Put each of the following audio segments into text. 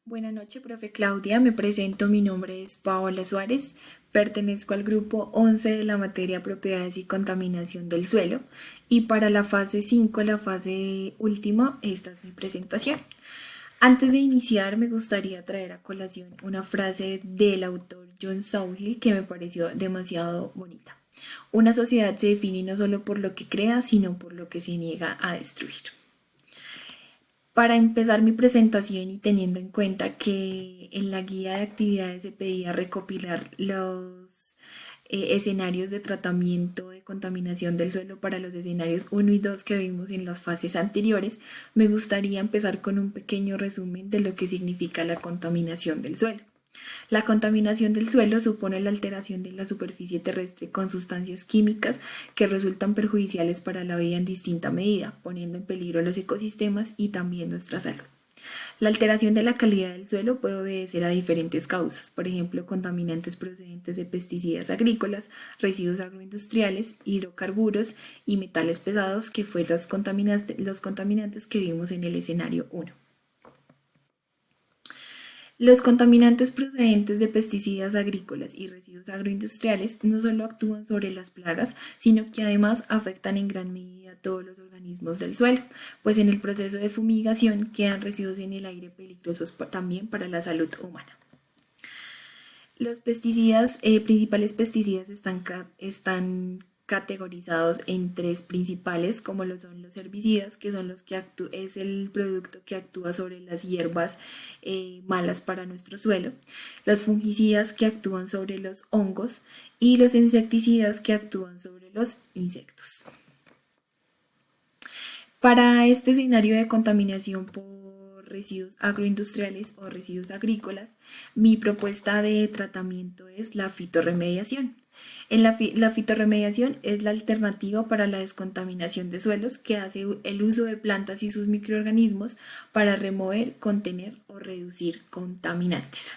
Buenas noches, profe Claudia. Me presento, mi nombre es Paola Suárez. Pertenezco al grupo 11 de la materia Propiedades y Contaminación del Suelo. Y para la fase 5, la fase última, esta es mi presentación. Antes de iniciar, me gustaría traer a colación una frase del autor John Sawhill que me pareció demasiado bonita. Una sociedad se define no solo por lo que crea, sino por lo que se niega a destruir. Para empezar mi presentación y teniendo en cuenta que en la guía de actividades se pedía recopilar los escenarios de tratamiento de contaminación del suelo para los escenarios 1 y 2 que vimos en las fases anteriores, me gustaría empezar con un pequeño resumen de lo que significa la contaminación del suelo. La contaminación del suelo supone la alteración de la superficie terrestre con sustancias químicas que resultan perjudiciales para la vida en distinta medida, poniendo en peligro los ecosistemas y también nuestra salud. La alteración de la calidad del suelo puede obedecer a diferentes causas, por ejemplo, contaminantes procedentes de pesticidas agrícolas, residuos agroindustriales, hidrocarburos y metales pesados, que fueron los contaminantes que vimos en el escenario 1. Los contaminantes procedentes de pesticidas agrícolas y residuos agroindustriales no solo actúan sobre las plagas, sino que además afectan en gran medida a todos los organismos del suelo, pues en el proceso de fumigación quedan residuos en el aire peligrosos también para la salud humana. Los pesticidas, principales pesticidas están categorizados en tres principales, como lo son los herbicidas, que son los que es el producto que actúa sobre las hierbas malas para nuestro suelo, los fungicidas que actúan sobre los hongos y los insecticidas que actúan sobre los insectos. Para este escenario de contaminación por residuos agroindustriales o residuos agrícolas, mi propuesta de tratamiento es la fitorremediación. La fitorremediación es la alternativa para la descontaminación de suelos que hace el uso de plantas y sus microorganismos para remover, contener o reducir contaminantes.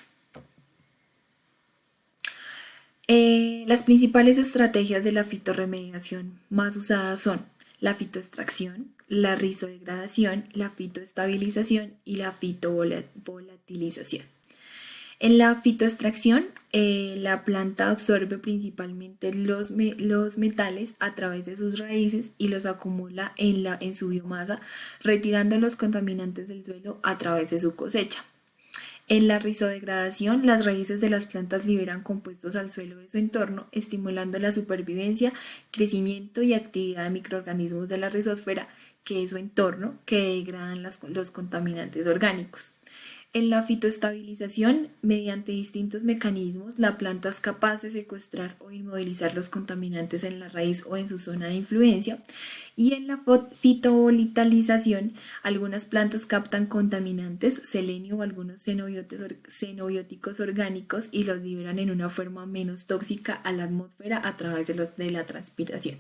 Las principales estrategias de la fitorremediación más usadas son la fitoextracción, la rizodegradación, la fitoestabilización y la fitovolatilización. En la fitoextracción, la planta absorbe principalmente los metales a través de sus raíces y los acumula en su biomasa, retirando los contaminantes del suelo a través de su cosecha. En la rizodegradación, las raíces de las plantas liberan compuestos al suelo de su entorno, estimulando la supervivencia, crecimiento y actividad de microorganismos de la rizosfera, que es su entorno, que degradan los contaminantes orgánicos. En la fitoestabilización, mediante distintos mecanismos, la planta es capaz de secuestrar o inmovilizar los contaminantes en la raíz o en su zona de influencia. Y en la fitovolatilización, algunas plantas captan contaminantes, selenio o algunos xenobióticos orgánicos y los liberan en una forma menos tóxica a la atmósfera a través de la transpiración.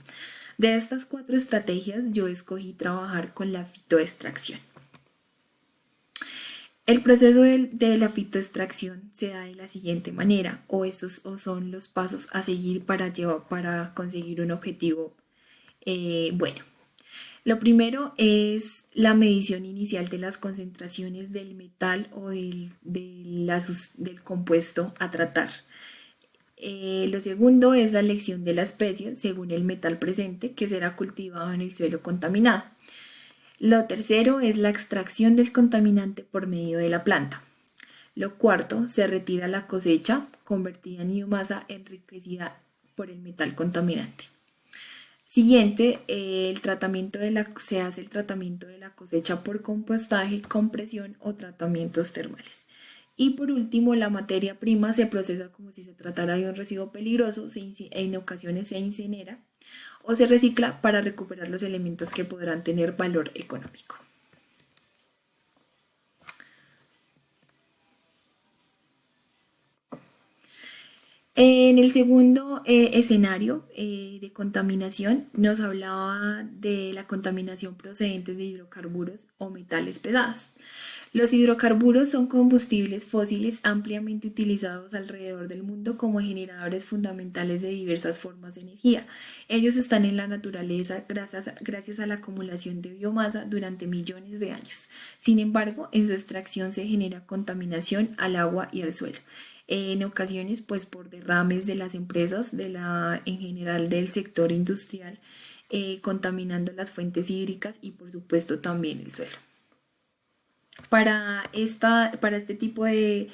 De estas 4 estrategias, yo escogí trabajar con la fitoextracción. El proceso de la fitoextracción se da de la siguiente manera, o estos son los pasos a seguir para conseguir un objetivo bueno. Lo primero es la medición inicial de las concentraciones del metal o del compuesto a tratar. Lo segundo es la elección de la especie según el metal presente que será cultivado en el suelo contaminado. Lo tercero es la extracción del contaminante por medio de la planta. Lo cuarto, se retira la cosecha convertida en biomasa enriquecida por el metal contaminante. Siguiente, se hace el tratamiento de la cosecha por compostaje, compresión o tratamientos termales. Y por último, la materia prima se procesa como si se tratara de un residuo peligroso, en ocasiones se incinera o se recicla para recuperar los elementos que podrán tener valor económico. En el segundo escenario de contaminación nos hablaba de la contaminación procedente de hidrocarburos o metales pesados. Los hidrocarburos son combustibles fósiles ampliamente utilizados alrededor del mundo como generadores fundamentales de diversas formas de energía. Ellos están en la naturaleza gracias a la acumulación de biomasa durante millones de años. Sin embargo, en su extracción se genera contaminación al agua y al suelo. En ocasiones, pues por derrames de las empresas, en general del sector industrial, contaminando las fuentes hídricas y por supuesto también el suelo. Para este tipo de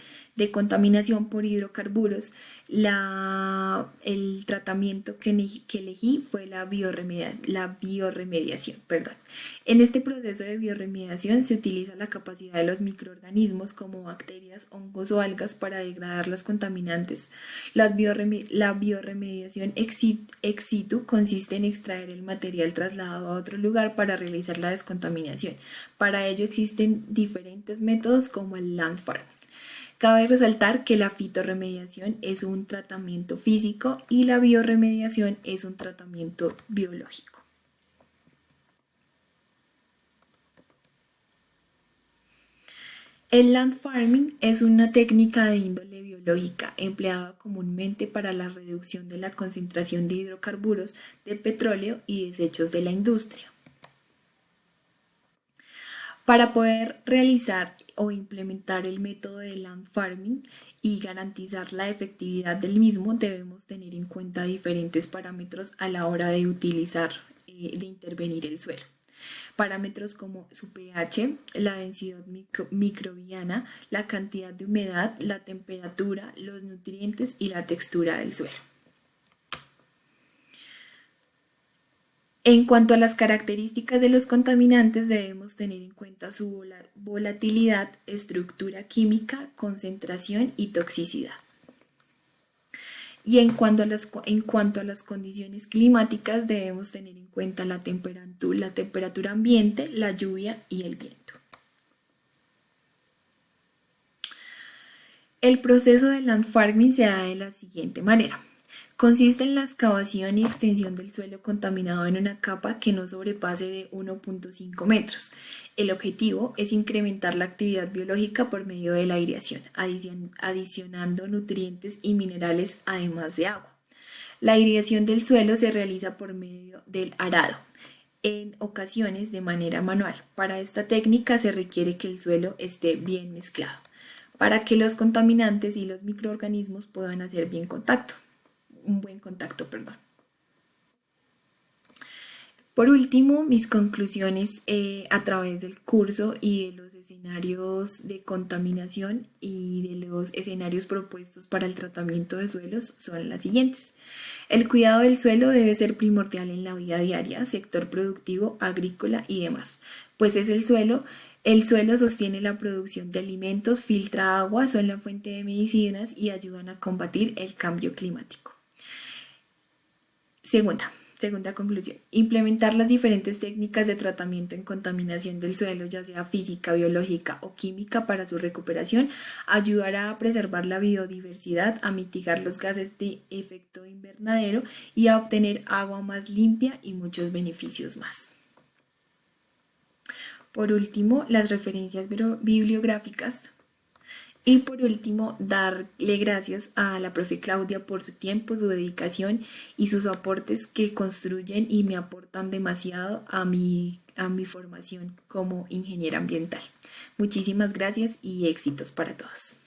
contaminación por hidrocarburos, el tratamiento que elegí fue la bioremediación. Perdón. En este proceso de bioremediación se utiliza la capacidad de los microorganismos como bacterias, hongos o algas para degradar las contaminantes. La bioremediación ex situ consiste en extraer el material trasladado a otro lugar para realizar la descontaminación. Para ello existen diferentes métodos como el land farming. Cabe resaltar que la fitorremediación es un tratamiento físico y la biorremediación es un tratamiento biológico. El land farming es una técnica de índole biológica empleada comúnmente para la reducción de la concentración de hidrocarburos, de petróleo y desechos de la industria. Para poder realizar o implementar el método de land farming y garantizar la efectividad del mismo, debemos tener en cuenta diferentes parámetros a la hora de de intervenir el suelo. Parámetros como su pH, la densidad microbiana, la cantidad de humedad, la temperatura, los nutrientes y la textura del suelo. En cuanto a las características de los contaminantes, debemos tener en cuenta su volatilidad, estructura química, concentración y toxicidad. Y en cuanto a las condiciones climáticas, debemos tener en cuenta la temperatura ambiente, la lluvia y el viento. El proceso de land farming se da de la siguiente manera. Consiste en la excavación y extensión del suelo contaminado en una capa que no sobrepase de 1.5 metros. El objetivo es incrementar la actividad biológica por medio de la aireación, adicionando nutrientes y minerales además de agua. La aireación del suelo se realiza por medio del arado, en ocasiones de manera manual. Para esta técnica se requiere que el suelo esté bien mezclado, para que los contaminantes y los microorganismos puedan hacer un buen contacto, perdón. Por último, mis conclusiones a través del curso y de los escenarios de contaminación y de los escenarios propuestos para el tratamiento de suelos son las siguientes. El cuidado del suelo debe ser primordial en la vida diaria, sector productivo, agrícola y demás, pues es el suelo. El suelo sostiene la producción de alimentos, filtra agua, son la fuente de medicinas y ayudan a combatir el cambio climático. Segunda conclusión. Implementar las diferentes técnicas de tratamiento en contaminación del suelo, ya sea física, biológica o química, para su recuperación, ayudará a preservar la biodiversidad, a mitigar los gases de efecto invernadero y a obtener agua más limpia y muchos beneficios más. Por último, las referencias bibliográficas. Y por último, darle gracias a la profe Claudia por su tiempo, su dedicación y sus aportes que construyen y me aportan demasiado a mi formación como ingeniera ambiental. Muchísimas gracias y éxitos para todos.